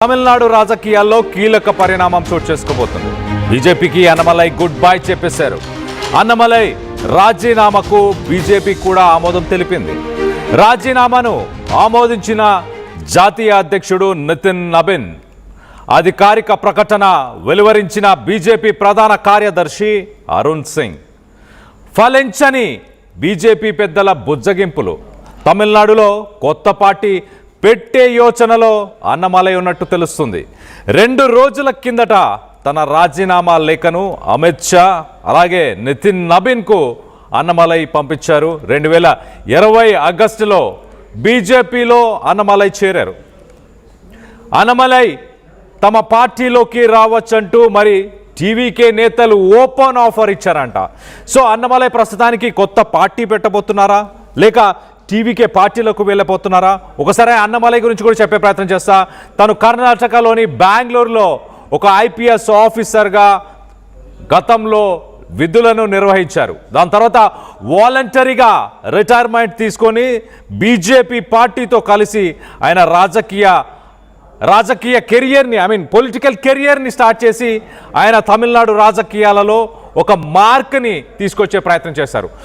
తమిళనాడు రాజకీయాల్లో కీలక పరిణామం చోటు చేసుకోబోతుంది. బీజేపీకి అన్నమలై గుడ్ బై చెప్పేశారు. అన్నమలై రాజీనామాకు బీజేపీ కూడా ఆమోదం తెలిపింది. రాజీనామాను ఆమోదించిన జాతీయ అధ్యక్షుడు నితిన్ నబిన్ అధికారిక ప్రకటన వెలువరించిన బీజేపీ ప్రధాన కార్యదర్శి అరుణ్ సింగ్ ఫలించని బీజేపీ పెద్దల బుజ్జగింపులు. తమిళనాడులో కొత్త పార్టీ పెట్టే యోచనలో అన్నమలై ఉన్నట్టు తెలుస్తుంది. 2 రోజుల కిందట తన రాజీనామా లేఖను అమిత్ షా అలాగే నితిన్ నబిన్కు అన్నమలై పంపించారు. 2020 ఆగస్టులో బీజేపీలో అన్నమలై చేరారు. అన్నమలై తమ పార్టీలోకి రావచ్చంటూ మరి టీవీకే నేతలు ఓపెన్ ఆఫర్ ఇచ్చారంట. సో అన్నమలై ప్రస్తుతానికి కొత్త పార్టీ పెట్టబోతున్నారా లేక టీవీకే పార్టీలకు వెళ్ళబోతున్నారా? ఒకసారి అన్నమలై గురించి కూడా చెప్పే ప్రయత్నం చేస్తా. తను కర్ణాటకలోని బెంగళూరులో ఒక ఐపీఎస్ ఆఫీసర్గా గతంలో విధులను నిర్వహించారు. దాని తర్వాత వాలంటరీగా రిటైర్మెంట్ తీసుకొని బీజేపీ పార్టీతో కలిసి ఆయన రాజకీయ కెరియర్ని పొలిటికల్ కెరియర్ని స్టార్ట్ చేసి ఆయన తమిళనాడు రాజకీయాలలో ఒక మార్క్ని తీసుకొచ్చే ప్రయత్నం చేశారు.